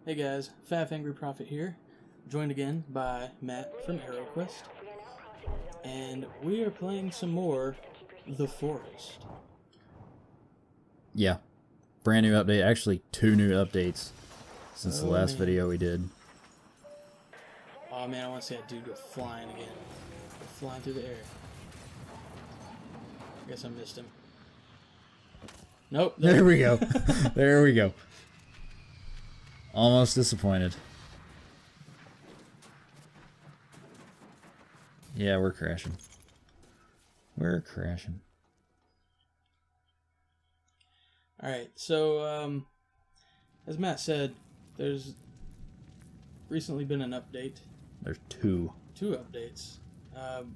Hey guys, Faf Angry Prophet here, joined again by Matt from ArrowQuest, and we are playing some more The Forest. Yeah, brand new update, actually 2 new updates since the last man. video we did. Oh man, I want to see that dude go flying again. Go flying through the air. I guess I missed him. Nope. There we go. There we go. Almost disappointed. Yeah, we're crashing. We're crashing. Alright, so, as Matt said, there's recently been an update. There's 2. 2 updates.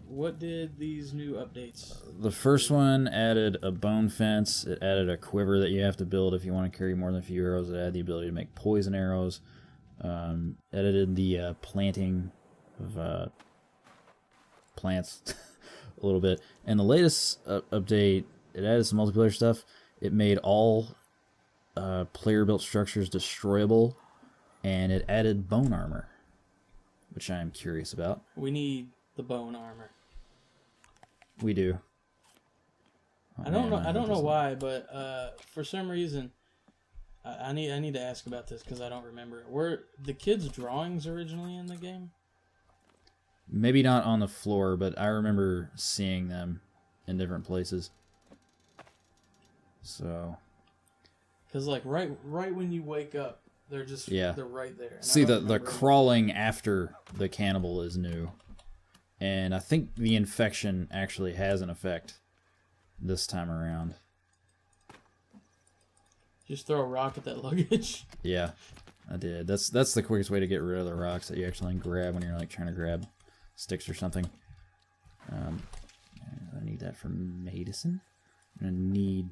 What did these new updates? The first one added a bone fence. It added a quiver that you have to build if you want to carry more than a few arrows. It added the ability to make poison arrows. Edited the planting of plants a little bit. And the latest update, it added some multiplayer stuff. It made all player-built structures destroyable, and it added bone armor, which I am curious about. We need the bone armor. We do. I don't know why, but for some reason, I need to ask about this because I don't remember it. Were the kids' drawings originally in the game? Maybe not on the floor, but I remember seeing them in different places. So, because like right when you wake up, they're just they're right there. And see, the crawling after the cannibal is new, and I think the infection actually has an effect this time around. Just throw a rock at that luggage. Yeah, I did. That's the quickest way to get rid of the rocks that you actually grab when you're like trying to grab sticks or something. I need that for medicine. I'm gonna need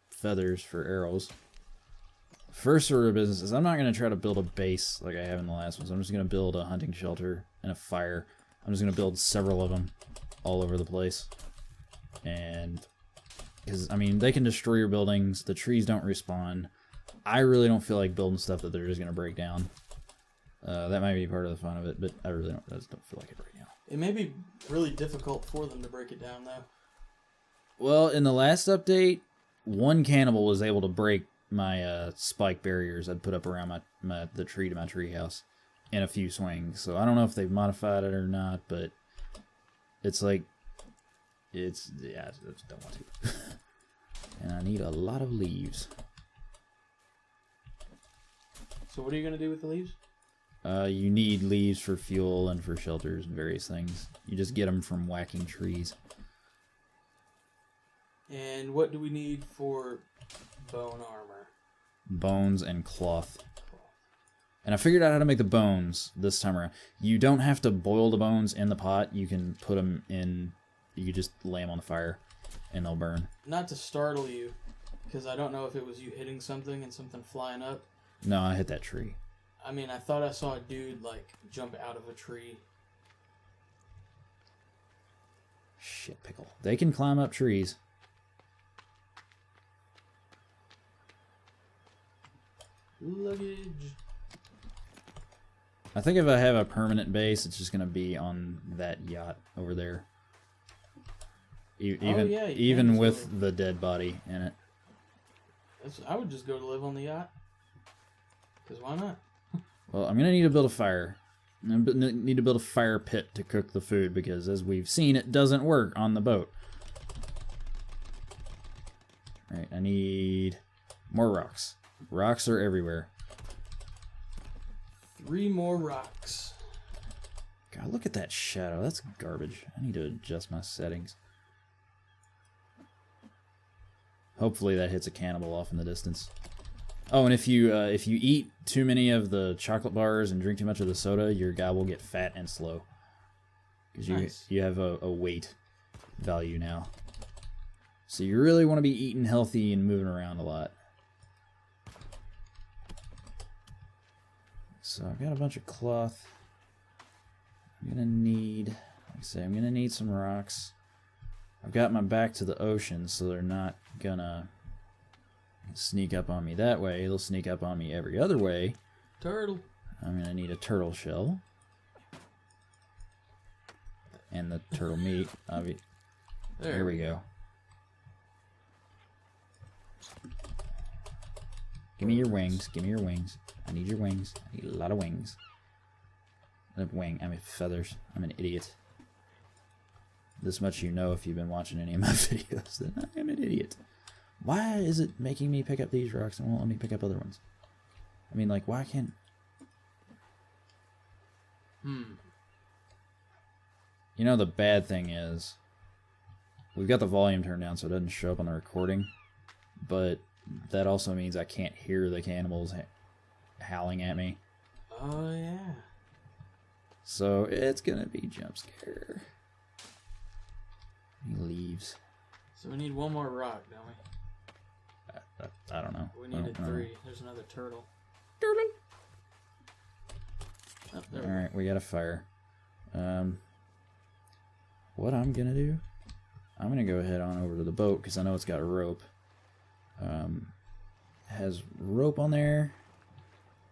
feathers for arrows. First order of business is I'm not going to try to build a base like I have in the last ones. I'm just going to build a hunting shelter and a fire. I'm just going to build several of them all over the place. And because, I mean, they can destroy your buildings. The trees don't respawn. I really don't feel like building stuff that they're just going to break down. That might be part of the fun of it, but I really just don't feel like it right now. It may be really difficult for them to break it down, though. Well, in the last update, one cannibal was able to break my spike barriers I'd put up around the tree to my treehouse in a few swings. So I don't know if they've modified it or not, but it's like, I just don't want to. And I need a lot of leaves. So what are you going to do with the leaves? You need leaves for fuel and for shelters and various things. You just get them from whacking trees. And what do we need for bone armor? Bones and cloth. And I figured out how to make the bones this time around. You don't have to boil the bones in the pot. You can put them in, you just lay them on the fire and they'll burn. Not to startle you, because I don't know if it was you hitting something and something flying up. No, I hit that tree. I mean, I thought I saw a dude, like, jump out of a tree. Shit pickle. They can climb up trees. Luggage. I think if I have a permanent base, it's just going to be on that yacht over there. Even with the dead body in it. I would just go to live on the yacht. Because why not? Well, I'm going to need to build a fire. I'm going to need to build a fire pit to cook the food, because as we've seen, it doesn't work on the boat. Alright, I need more rocks. Rocks are everywhere. 3 more rocks. God, look at that shadow. That's garbage. I need to adjust my settings. Hopefully that hits a cannibal off in the distance. Oh, and if you eat too many of the chocolate bars and drink too much of the soda, your guy will get fat and slow. Because you have a weight value now. So you really want to be eating healthy and moving around a lot. So I've got a bunch of cloth. I'm gonna need, like I say, I'm gonna need some rocks. I've got my back to the ocean, so they're not gonna sneak up on me that way. They'll sneak up on me every other way. Turtle. I'm gonna need a turtle shell. And the turtle meat. There we go. Give me your wings. Give me your wings. I need your wings. I need a lot of wings. I mean feathers. I'm an idiot. This much you know if you've been watching any of my videos, that I am an idiot. Why is it making me pick up these rocks and won't let me pick up other ones? I mean, like, why can't... You know, the bad thing is, we've got the volume turned down so it doesn't show up on the recording, but that also means I can't hear the cannibals howling at me. Oh, yeah. So it's gonna be jump scare. He leaves. So we need one more rock, don't we? I don't know. We needed 3. There's another turtle. Turtle. Oh, there All right, we got a fire. What I'm gonna do? I'm gonna go ahead on over to the boat because I know it's got a rope. Has rope on there,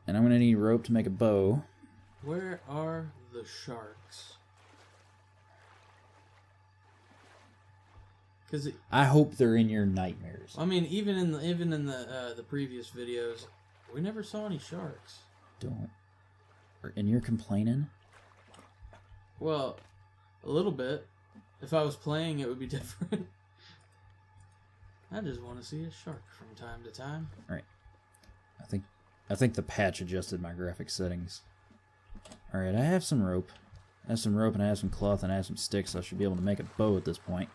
and I'm gonna need rope to make a bow. Where are the sharks? Because I hope they're in your nightmares. I mean, even in the previous videos, we never saw any sharks. Don't. And you're complaining? Well, a little bit. If I was playing, it would be different. I just want to see a shark from time to time. All right. I think the patch adjusted my graphic settings. All right, I have some rope. I have some rope and I have some cloth and I have some sticks, so I should be able to make a bow at this point.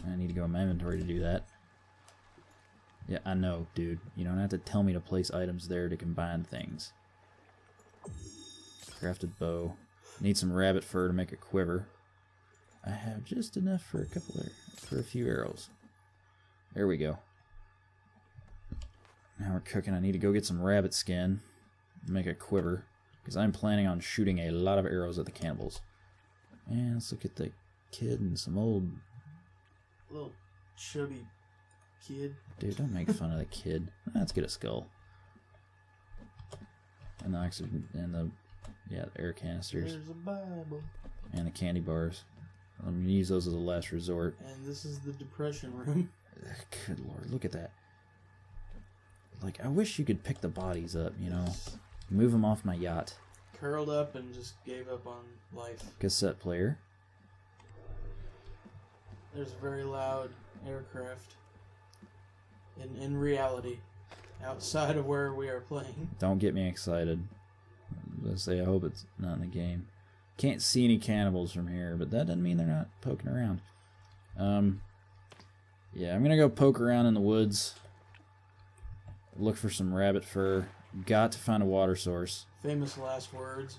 I need to go in my inventory to do that. Yeah, I know, dude. You don't have to tell me to place items there to combine things. Crafted bow. Need some rabbit fur to make a quiver. I have just enough for a few arrows. There we go. Now we're cooking. I need to go get some rabbit skin to make a quiver, because I'm planning on shooting a lot of arrows at the cannibals. And let's look at the kid and some old... Little chubby kid. Dude, don't make fun of the kid. Let's get a skull. And the oxygen, and the air canisters. There's a Bible. And the candy bars. I'm going to use those as a last resort. And this is the depression room. Good lord, look at that. Like, I wish you could pick the bodies up, you know. Move them off my yacht. Curled up and just gave up on life. Cassette player. There's a very loud aircraft. In reality. Outside of where we are playing. Don't get me excited. Let's say I hope it's not in the game. Can't see any cannibals from here, but that doesn't mean they're not poking around. Yeah, I'm gonna go poke around in the woods. Look for some rabbit fur. Got to find a water source. Famous last words.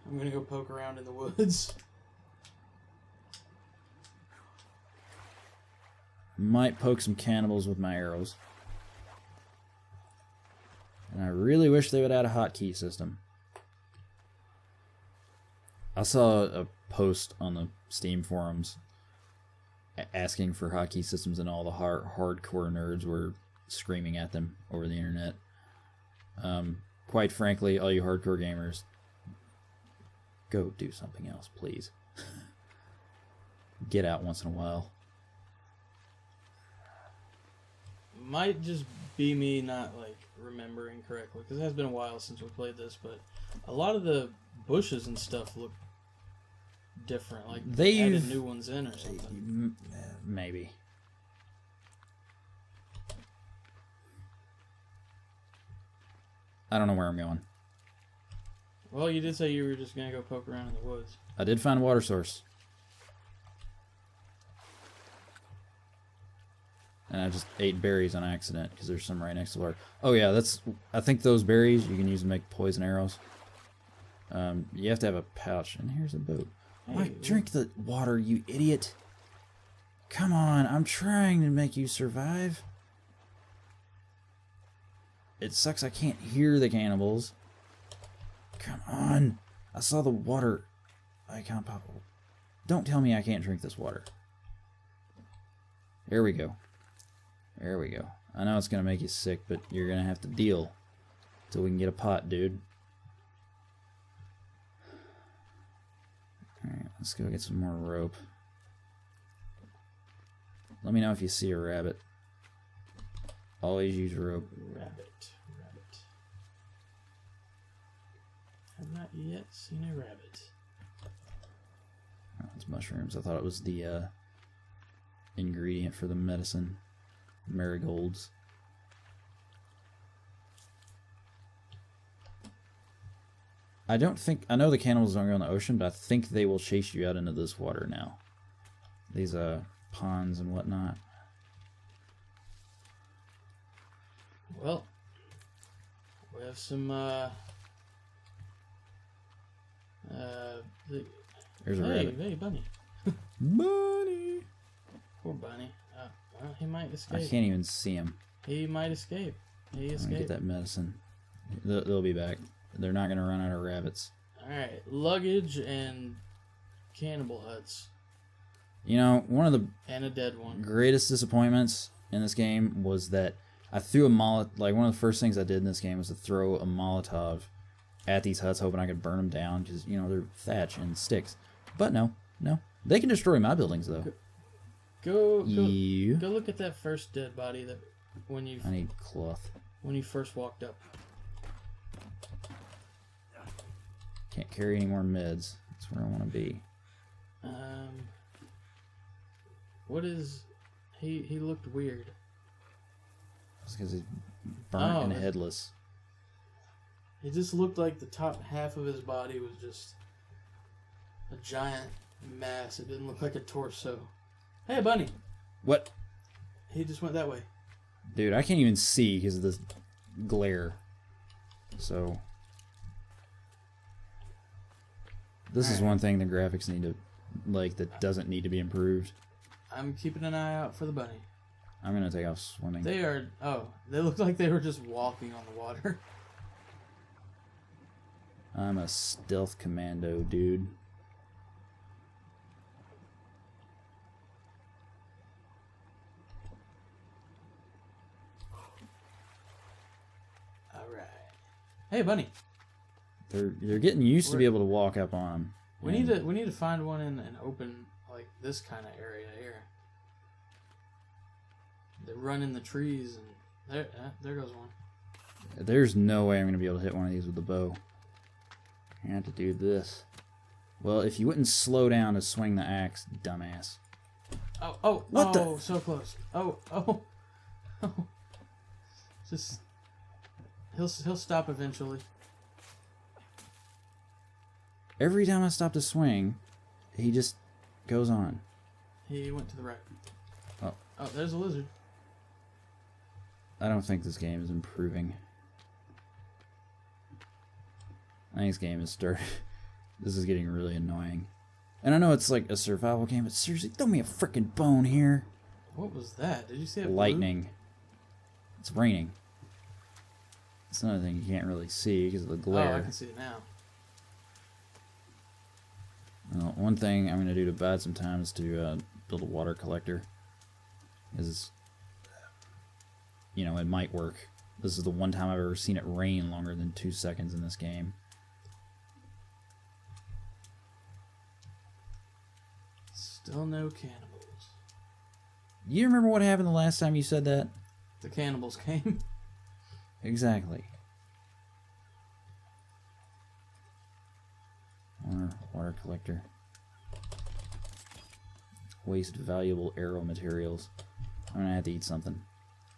I'm gonna go poke around in the woods. Might poke some cannibals with my arrows. And I really wish they would add a hotkey system. I saw a post on the Steam forums asking for hotkey systems, and all the hardcore nerds were screaming at them over the internet. Quite frankly, all you hardcore gamers, go do something else, please. Get out once in a while. Might just be me not like remembering correctly, because it has been a while since we played this, but a lot of the bushes and stuff look different, like they added new ones in or something. Maybe. I don't know where I'm going. Well, you did say you were just gonna go poke around in the woods. I did find a water source. And I just ate berries on accident because there's some right next to the water. Oh yeah, I think those berries you can use to make poison arrows. You have to have a pouch, and here's a boat. Hey, drink the water, you idiot! Come on, I'm trying to make you survive. It sucks I can't hear the cannibals. Come on, I saw the water icon pop up. Don't tell me I can't drink this water. There we go. There we go. I know it's gonna make you sick, but you're gonna have to deal till we can get a pot, dude. Alright, let's go get some more rope. Let me know if you see a rabbit. Always use rope. Rabbit. Have not yet seen a rabbit. Oh, it's mushrooms. I thought it was the ingredient for the medicine. Marigolds. I know the cannibals don't go in the ocean, but I think they will chase you out into this water now. These ponds and whatnot. Well, we have some There's a rabbit. Hey, bunny. Bunny! Poor bunny. Well, he might escape. I can't even see him. He might escape. He I'm gonna escaped. get that medicine. They'll be back. They're not gonna run out of rabbits. Alright, luggage and cannibal huts. You know, one of the And a dead one. greatest disappointments in this game was that I threw a Molotov. Like, one of the first things I did in this game was to throw a Molotov at these huts, hoping I could burn them down, because, you know, they're thatch and sticks. But no. They can destroy my buildings, though. Go You. go look at that first dead body that when you I need cloth. first walked up. Can't carry any more meds. That's where I want to be. What is he looked weird. It's because he's burnt and Oh, headless. He just looked like the top half of his body was just a giant mass. It didn't look like a torso. Hey, bunny. What? He just went that way. Dude, I can't even see because of this glare. So, this is one thing the graphics need to, like, that doesn't need to be improved. I'm keeping an eye out for the bunny. I'm gonna take off swimming. They looked like they were just walking on the water. I'm a stealth commando, dude. Alright. Hey, bunny. They're getting used to be able to walk up on them. We need to find one in an open, like, this kind of area here. They run in the trees, and there goes one. There's no way I'm gonna be able to hit one of these with the bow. I have to do this. Well, if you wouldn't slow down to swing the axe, dumbass. What the? So close. Just he'll stop eventually. Every time I stop to swing, he just goes on. He went to the right. Oh, there's a lizard. I don't think this game is improving. I think this game is starting. This is getting really annoying. And I know it's like a survival game, but seriously, throw me a freaking bone here. What was that? Did you see it? Lightning. It's raining. It's another thing you can't really see because of the glare. Oh, I can see it now. Well, one thing I'm going to do to bide some time is to build a water collector. Because, you know, it might work. This is the one time I've ever seen it rain longer than 2 seconds in this game. Still no cannibals. You remember what happened the last time you said that? The cannibals came. Exactly. Water collector. Waste valuable arrow materials. I'm gonna have to eat something.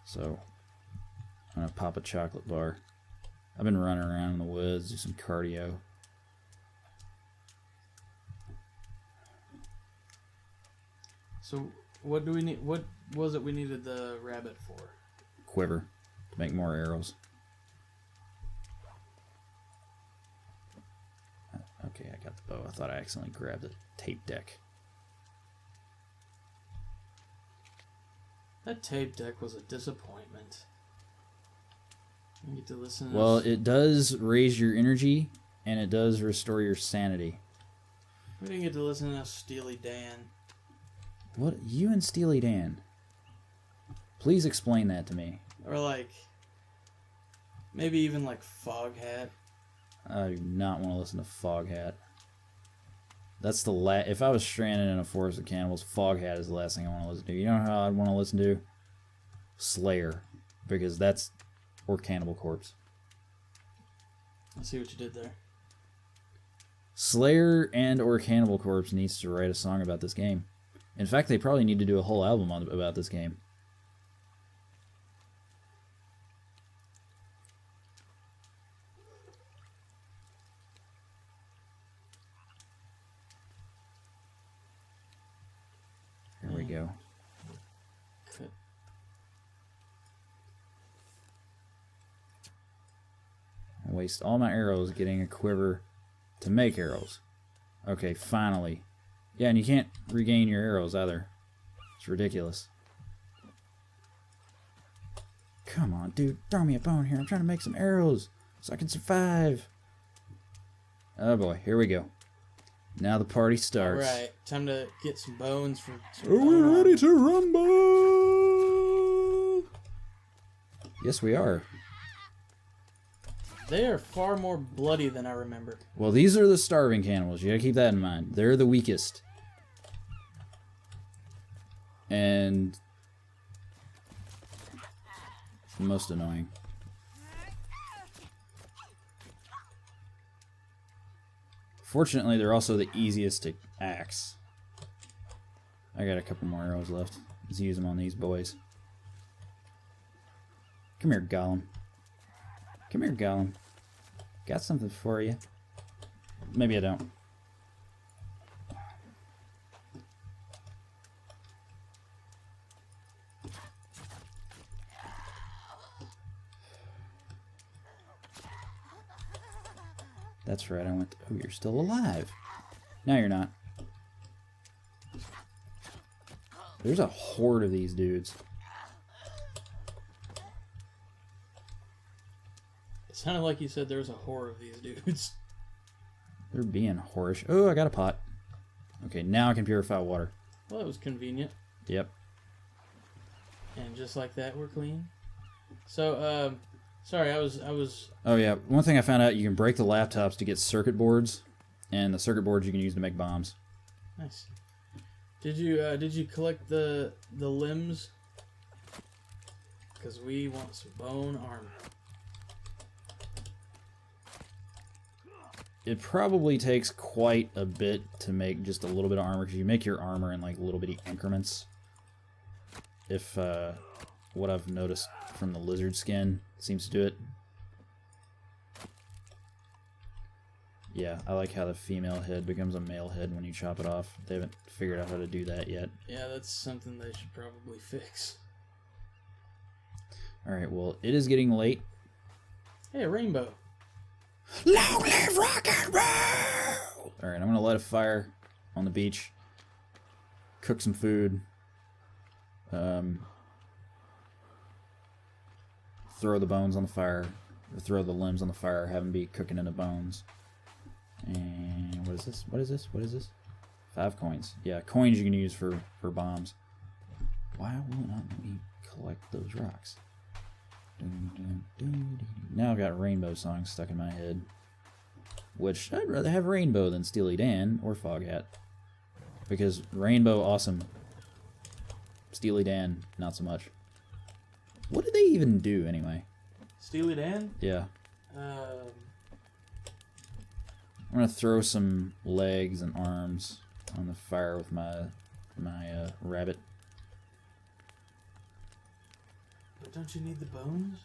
So, I'm gonna pop a chocolate bar. I've been running around in the woods, do some cardio. So, what do we need? What was it we needed the rabbit for? Quiver to make more arrows. Okay, I got the bow. I thought I accidentally grabbed the tape deck. That tape deck was a disappointment. You get to listen to Well, this. it does raise your energy, and it does restore your sanity. We didn't get to listen to Steely Dan. What? You and Steely Dan? Please explain that to me. Or like, maybe even like Fog Hat. I do not want to listen to Fog Hat. That's the if I was stranded in a forest of cannibals, Fog Hat is the last thing I want to listen to. You know how I'd want to listen to? Slayer. Because that's... Or Cannibal Corpse. I see what you did there. Slayer and or Cannibal Corpse needs to write a song about this game. In fact, they probably need to do a whole album about this game. Here we go. I waste all my arrows getting a quiver to make arrows. Okay, finally. Yeah, and you can't regain your arrows either. It's ridiculous. Come on, dude. Throw me a bone here. I'm trying to make some arrows so I can survive. Oh boy, here we go. Now the party starts. Alright, time to get some bones for... Are we ready to rumble? Yes, we are. They are far more bloody than I remember. Well, these are the starving cannibals. You gotta keep that in mind. They're the weakest. And... most annoying. Fortunately, they're also the easiest to axe. I got a couple more arrows left. Let's use them on these boys. Come here, Gollum. Come here, Gollum. Got something for you. Maybe I don't. That's right, I went... oh, you're still alive. Now you're not. There's a horde of these dudes. It sounded like you said there was a horde of these dudes. They're being whorish. Oh, I got a pot. Okay, now I can purify water. Well, that was convenient. Yep. And just like that, we're clean. So, sorry, I was... oh yeah, one thing I found out, you can break the laptops to get circuit boards, and the circuit boards you can use to make bombs. Nice. Did you collect the limbs? Because we want some bone armor. It probably takes quite a bit to make just a little bit of armor, because you make your armor in like little bitty increments. If what I've noticed from the lizard skin seems to do it. Yeah, I like how the female head becomes a male head when you chop it off. They haven't figured out how to do that yet. Yeah, that's something they should probably fix. Alright, well, it is getting late. Hey, a rainbow. Long live rock and roll! Alright, I'm gonna light a fire on the beach. Cook some food. Throw the bones on the fire. Or throw the limbs on the fire. Have them be cooking in the bones. And what is this? What is this? What is this? 5 coins. Yeah, coins you can use for bombs. Why will it not let me collect those rocks? Now I've got rainbow songs stuck in my head. Which, I'd rather have Rainbow than Steely Dan or Fog Hat. Because Rainbow, awesome. Steely Dan, not so much. What did they even do, anyway? Steely Dan? Yeah. Um... I'm gonna throw some legs and arms on the fire with my rabbit. But don't you need the bones?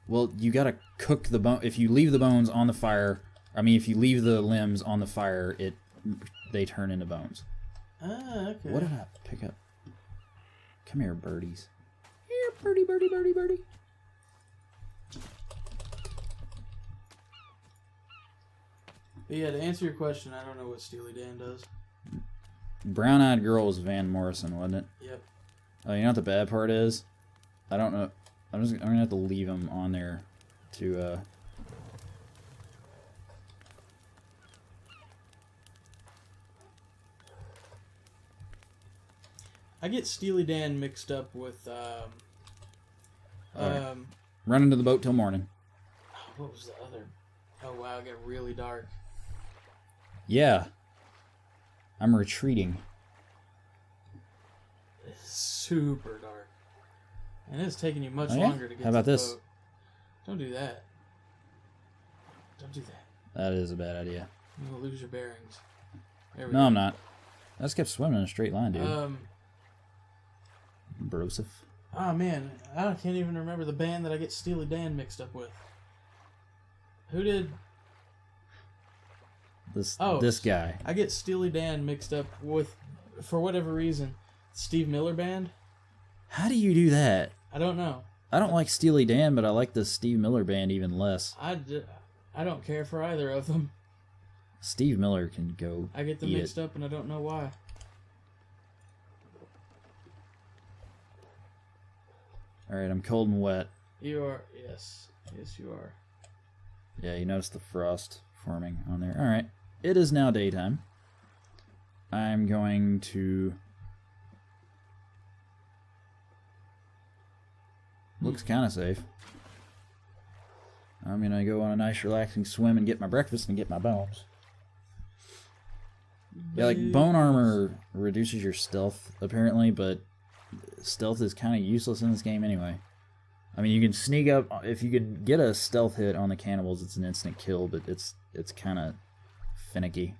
Well, you gotta cook the bone. If you leave the bones on the fire, I mean, if you leave the limbs on the fire, they turn into bones. Ah, okay. What did I pick up? Come here, birdies. Here, birdie, birdie, birdie, birdie. But yeah, to answer your question, I don't know what Steely Dan does. Brown Eyed Girl was Van Morrison, wasn't it? Yep. Oh, you know what the bad part is? I don't know. I'm gonna have to leave them on there to I get Steely Dan mixed up with Right. Run into the boat till morning. What was the other? Oh wow, it got really dark. Yeah. I'm retreating. It's super dark. And it's taking you much Oh, yeah? longer to get How about to the this? boat. Don't do that. Don't do that. That is a bad idea. You're going to lose your bearings. There we No, go. I'm not. I just kept swimming in a straight line, dude. Broseph. Oh man, I can't even remember the band that I get Steely Dan mixed up with. Who did... This guy. I get Steely Dan mixed up with, for whatever reason, Steve Miller Band. How do you do that? I don't know. I don't like Steely Dan, but I like the Steve Miller Band even less. I don't care for either of them. Steve Miller can go. I get them mixed up and I don't know why. Alright, I'm cold and wet. You are, yes. Yes, you are. Yeah, you notice the frost forming on there. Alright, it is now daytime. I'm going to... Looks kind of safe. I'm going to go on a nice relaxing swim and get my breakfast and get my bones. Yeah, like, bone armor reduces your stealth, apparently, but stealth is kind of useless in this game anyway. I mean, you can sneak up. If you can get a stealth hit on the cannibals, it's an instant kill, but it's kind of finicky.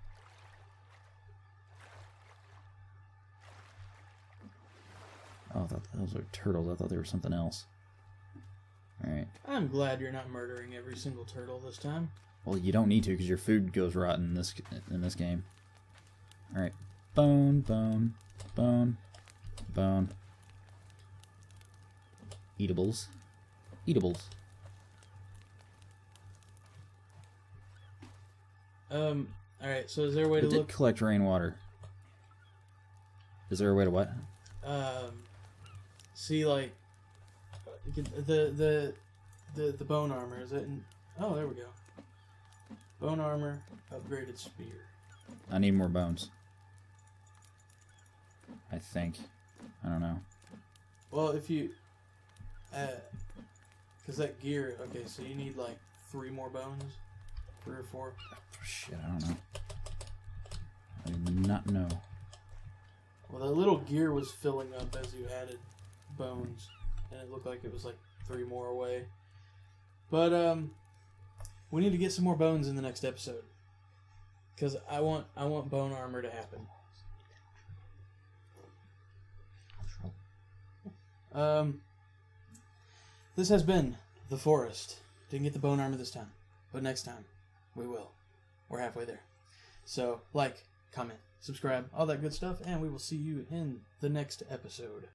Oh, I thought those were turtles. I thought they were something else. Alright. I'm glad you're not murdering every single turtle this time. Well, you don't need to because your food goes rotten in this game. Alright. Bone, bone, bone, bone. Eatables. Eatables. Alright, so is there a way to It did look... collect rainwater. Is there a way to what? See, like, the bone armor, is it in... Oh, there we go. Bone armor, upgraded spear. I need more bones. I think. I don't know. Well, if you... Because that gear... Okay, so you need, like, 3 more bones? 3 or 4? Oh, shit, I don't know. I do not know. Well, the little gear was filling up as you added bones. And it looked like it was, like, 3 more away. But, we need to get some more bones in the next episode. Because I want bone armor to happen. This has been The Forest. Didn't get the bone armor this time. But next time, we will. We're halfway there. So, like, comment, subscribe, all that good stuff, and we will see you in the next episode.